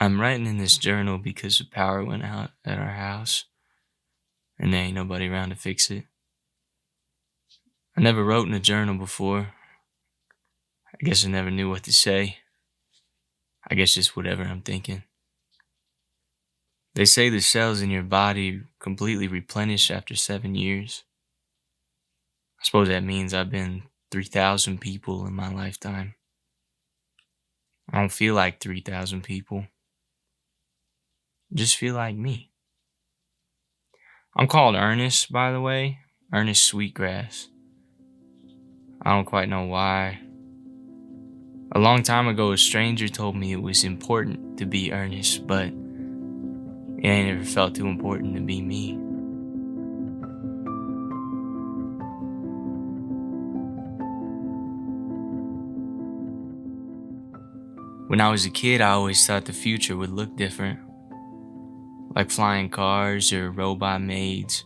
I'm writing in this journal because the power went out at our house, and there ain't nobody around to fix it. I never wrote in a journal before. I guess I never knew what to say. I guess just whatever I'm thinking. They say the cells in your body completely replenish after 7 years. I suppose that means I've been 3,000 people in my lifetime. I don't feel like 3,000 people. I just feel like me. I'm called Earnest, by the way. Earnest Sweetgrass. I don't quite know why. A long time ago, a stranger told me it was important to be earnest, but it ain't ever felt too important to be me. When I was a kid, I always thought the future would look different. Like flying cars or robot maids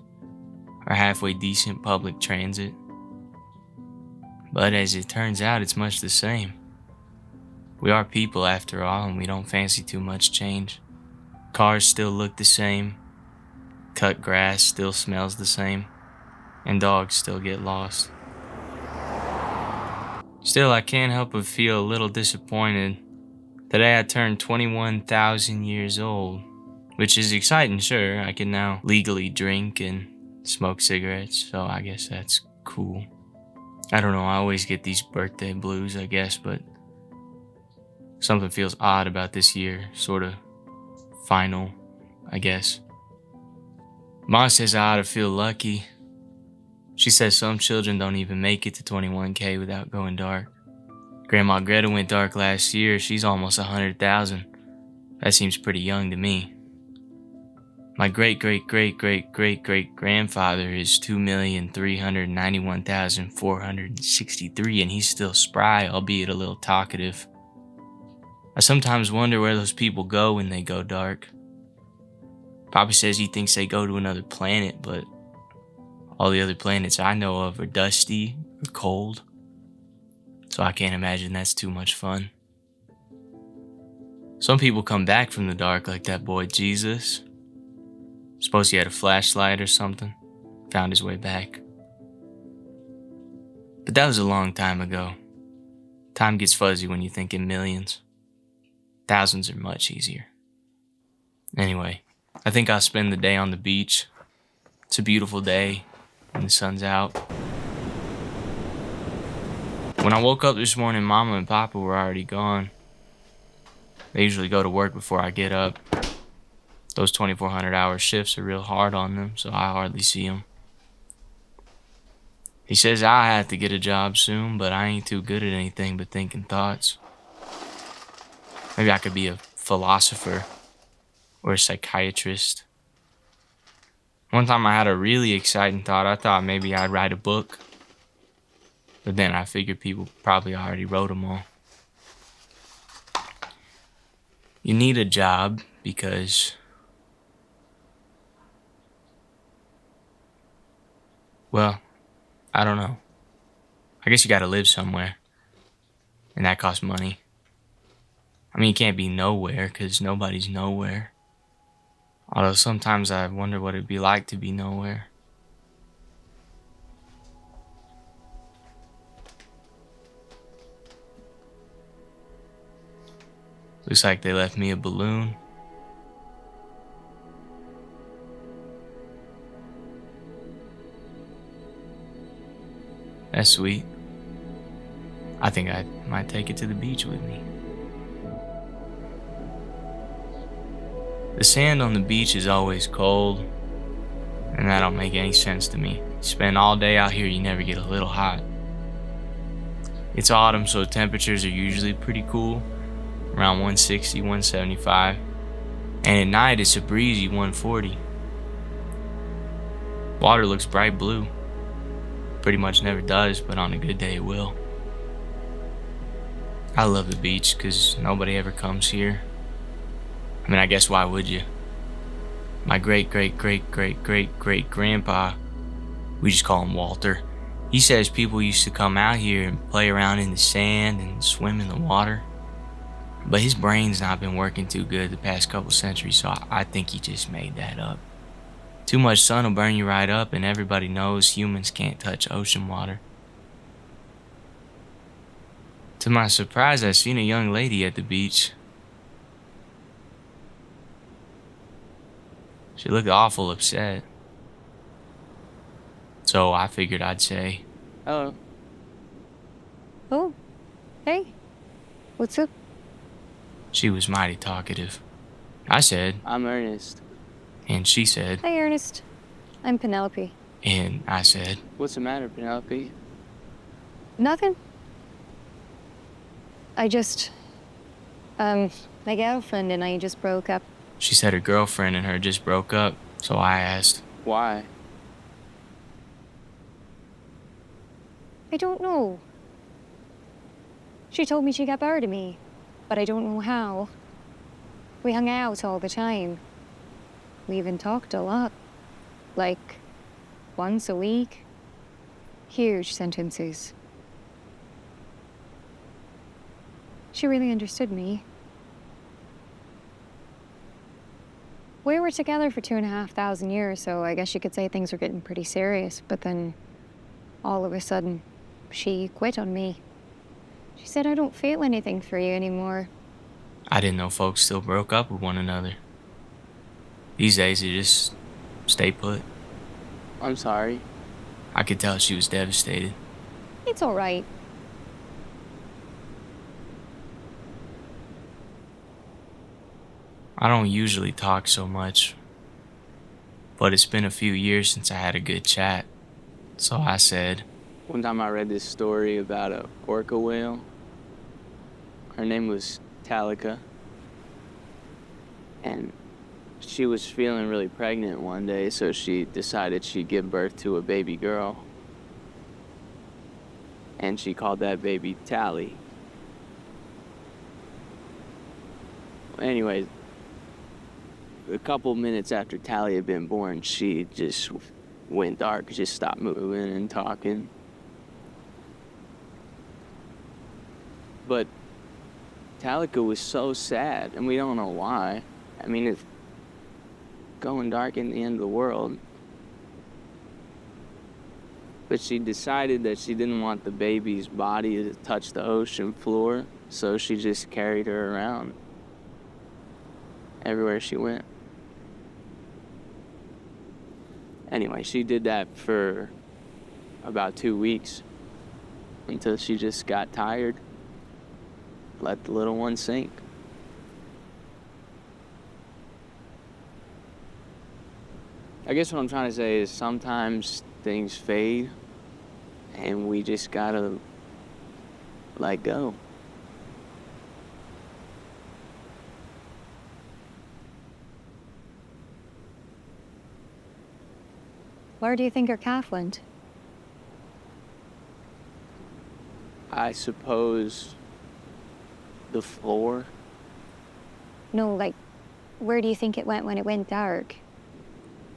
or halfway decent public transit. But as it turns out, it's much the same. We are people after all, and we don't fancy too much change. Cars still look the same. Cut grass still smells the same. And dogs still get lost. Still, I can't help but feel a little disappointed. Today I turned 21,000 years old, which is exciting, sure. I can now legally drink and smoke cigarettes, so I guess that's cool. I don't know, I always get these birthday blues, I guess, but something feels odd about this year, sort of final, I guess. Ma says I ought to feel lucky. She says some children don't even make it to 21K without going dark. Grandma Greta went dark last year. She's almost 100,000. That seems pretty young to me. My great-great-great-great-great-great-grandfather is 2,391,463, and he's still spry, albeit a little talkative. I sometimes wonder where those people go when they go dark. Papa says he thinks they go to another planet, but all the other planets I know of are dusty or cold. So I can't imagine that's too much fun. Some people come back from the dark like that boy Jesus. Suppose he had a flashlight or something. Found his way back. But that was a long time ago. Time gets fuzzy when you think in millions. Thousands are much easier. Anyway, I think I'll spend the day on the beach. It's a beautiful day and the sun's out. When I woke up this morning, Mama and Papa were already gone. They usually go to work before I get up. Those 2,400-hour shifts are real hard on them, so I hardly see them. He says I have to get a job soon, but I ain't too good at anything but thinking thoughts. Maybe I could be a philosopher or a psychiatrist. One time I had a really exciting thought. I thought maybe I'd write a book. But then I figured people probably already wrote them all. You need a job because, well, I don't know. I guess you gotta live somewhere. And that costs money. I mean, you can't be nowhere because nobody's nowhere. Although sometimes I wonder what it'd be like to be nowhere. Looks like they left me a balloon. That's sweet. I think I might take it to the beach with me. The sand on the beach is always cold, and that don't make any sense to me. You spend all day out here, you never get a little hot. It's autumn, so temperatures are usually pretty cool, around 160, 175, and at night it's a breezy 140. Water looks bright blue. Pretty much never does, but on a good day it will. I love the beach because nobody ever comes here. I mean, I guess why would you? My great-great-great-great-great-great-grandpa, we just call him Walter, he says people used to come out here and play around in the sand and swim in the water. But his brain's not been working too good the past couple centuries, so I think he just made that up. Too much sun will burn you right up, and everybody knows humans can't touch ocean water. To my surprise, I seen a young lady at the beach. She looked awful upset. So I figured I'd say, Hello. Oh, hey. What's up? She was mighty talkative. I said, I'm Ernest. and she said, Hi, Ernest. I'm Penelope. and I said, What's the matter, Penelope? Nothing. I just... my girlfriend and I just broke up. She said her girlfriend and her just broke up, so I asked, Why? I don't know. She told me she got bored of me, but I don't know how. We hung out all the time. We even talked a lot. Like, once a week. Huge sentences. She really understood me. We were together for 2,500 years, so I guess you could say things were getting pretty serious, but then all of a sudden, she quit on me. She said, I don't feel anything for you anymore. I didn't know folks still broke up with one another. These days, they just stay put. I'm sorry. I could tell she was devastated. It's all right. I don't usually talk so much, but it's been a few years since I had a good chat. So I said, One time I read this story about a orca whale. Her name was Talica. And she was feeling really pregnant one day, so she decided she'd give birth to a baby girl. And she called that baby Tally. Anyways, a couple minutes after Tally had been born, she just went dark, just stopped moving and talking. But Talica was so sad, and we don't know why. I mean, it's going dark in the end of the world. But she decided that she didn't want the baby's body to touch the ocean floor, so she just carried her around everywhere she went. Anyway, she did that for about 2 weeks until she just got tired, let the little one sink. I guess what I'm trying to say is sometimes things fade and we just gotta let go. Where do you think her calf went? I suppose the floor. No, like, where do you think it went when it went dark?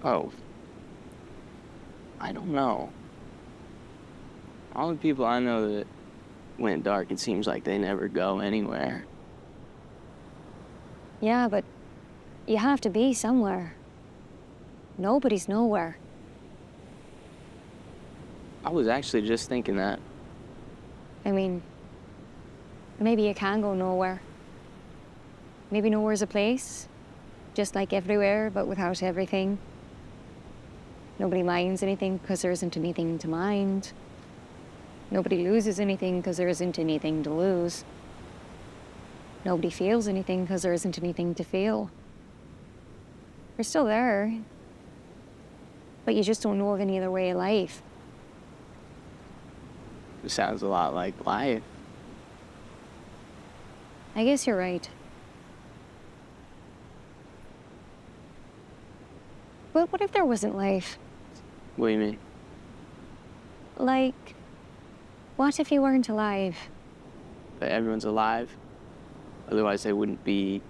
Oh, I don't know. All the people I know that went dark, it seems like they never go anywhere. Yeah, but you have to be somewhere. Nobody's nowhere. I was actually just thinking that. I mean, maybe you can go nowhere. Maybe nowhere's a place, just like everywhere, but without everything. Nobody minds anything because there isn't anything to mind. Nobody loses anything because there isn't anything to lose. Nobody feels anything because there isn't anything to feel. We're still there, but you just don't know of any other way of life. It sounds a lot like life. I guess you're right. But what if there wasn't life? What do you mean? Like, what if you weren't alive? That everyone's alive? Otherwise they wouldn't be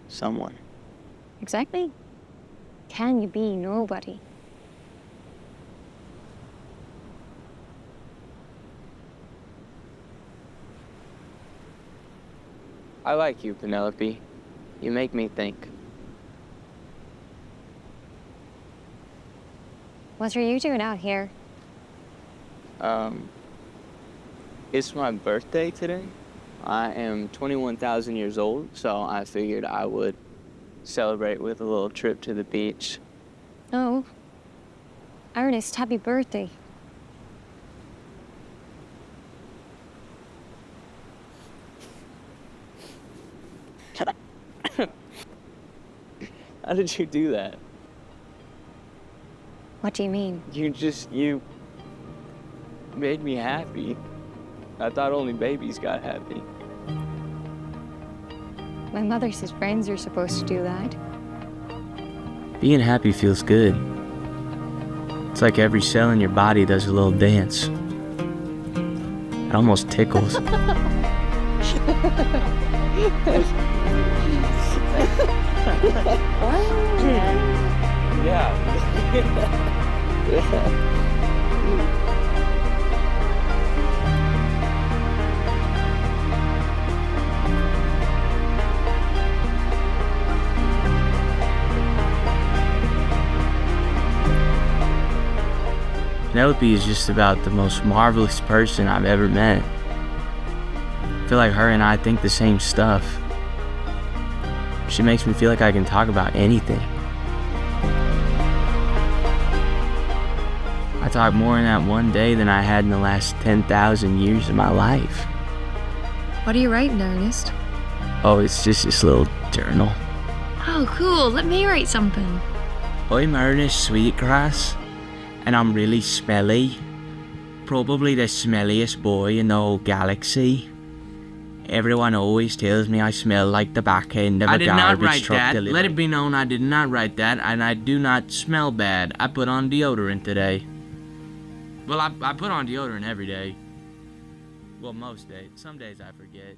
someone. Exactly. Can you be nobody? I like you, Penelope. You make me think. What are you doing out here? It's my birthday today. I am 21,000 years old, so I figured I would celebrate with a little trip to the beach. Oh. Ernest, happy birthday. How did you do that? What do you mean? You made me happy. I thought only babies got happy. My mother says friends are supposed to do that. Being happy feels good. It's like every cell in your body does a little dance. It almost tickles. Yeah. Penelope is just about the most marvelous person I've ever met. I feel like her and I think the same stuff. She makes me feel like I can talk about anything. I talk more in that one day than I had in the last 10,000 years of my life. What are you writing, Ernest? Oh, it's just this little journal. Oh, cool. Let me write something. I'm Earnest Sweetgrass, and I'm really smelly. Probably the smelliest boy in the whole galaxy. Everyone always tells me I smell like the back end of a garbage truck delivery. Let it be known I did not write that, and I do not smell bad. I put on deodorant today. Well, I put on deodorant every day. Well, most days. Some days I forget.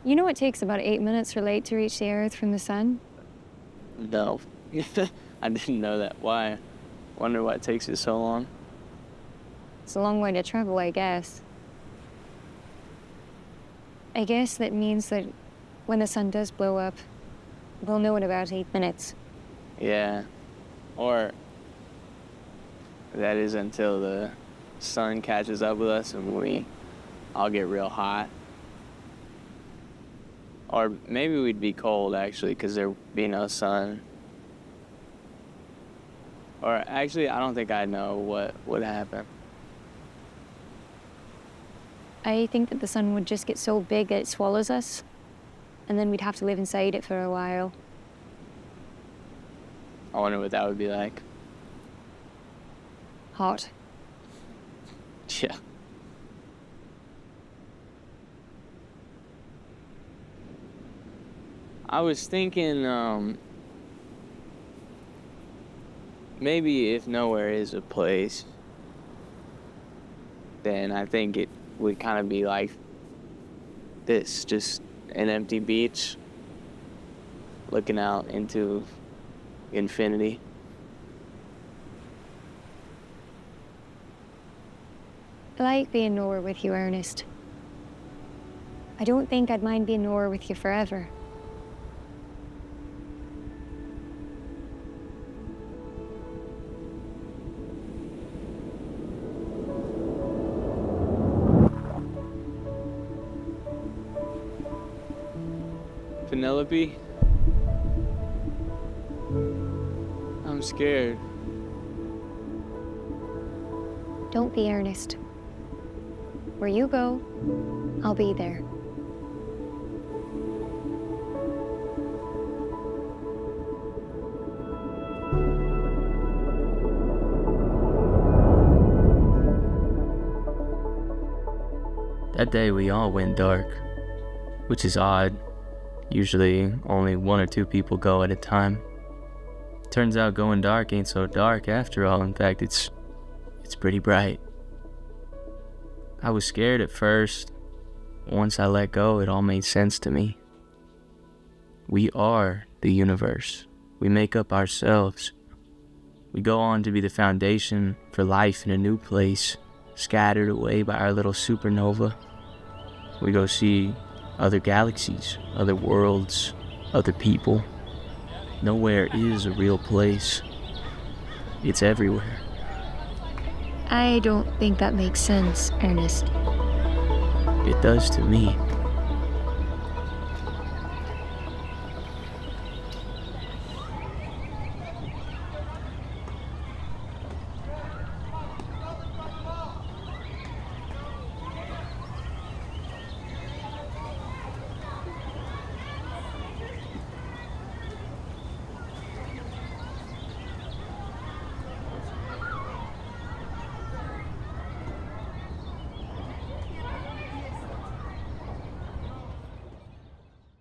You know it takes about 8 minutes for light to reach the Earth from the sun? No. I didn't know that. Why? Wonder why it takes it so long. It's a long way to travel, I guess. I guess that means that when the sun does blow up, we'll know in about 8 minutes. Yeah. Or that is until the sun catches up with us and we all get real hot. Or maybe we'd be cold, actually, because there'd be no sun. Or actually, I don't think I know what would happen. I think that the sun would just get so big that it swallows us, and then we'd have to live inside it for a while. I wonder what that would be like. Hot. Yeah. I was thinking, maybe if nowhere is a place, then I think it would kind of be like this, just an empty beach looking out into infinity. I like being nowhere with you, Ernest. I don't think I'd mind being nowhere with you forever. Penelope? I'm scared. Don't be, Ernest. Where you go, I'll be there. That day we all went dark, which is odd. Usually only 1 or 2 people go at a time. Turns out going dark ain't so dark after all. In fact, it's pretty bright. I was scared at first. Once I let go, it all made sense to me. We are the universe. We make up ourselves. We go on to be the foundation for life in a new place, scattered away by our little supernova. We go see other galaxies, other worlds, other people. Nowhere is a real place. It's everywhere. I don't think that makes sense, Ernest. It does to me.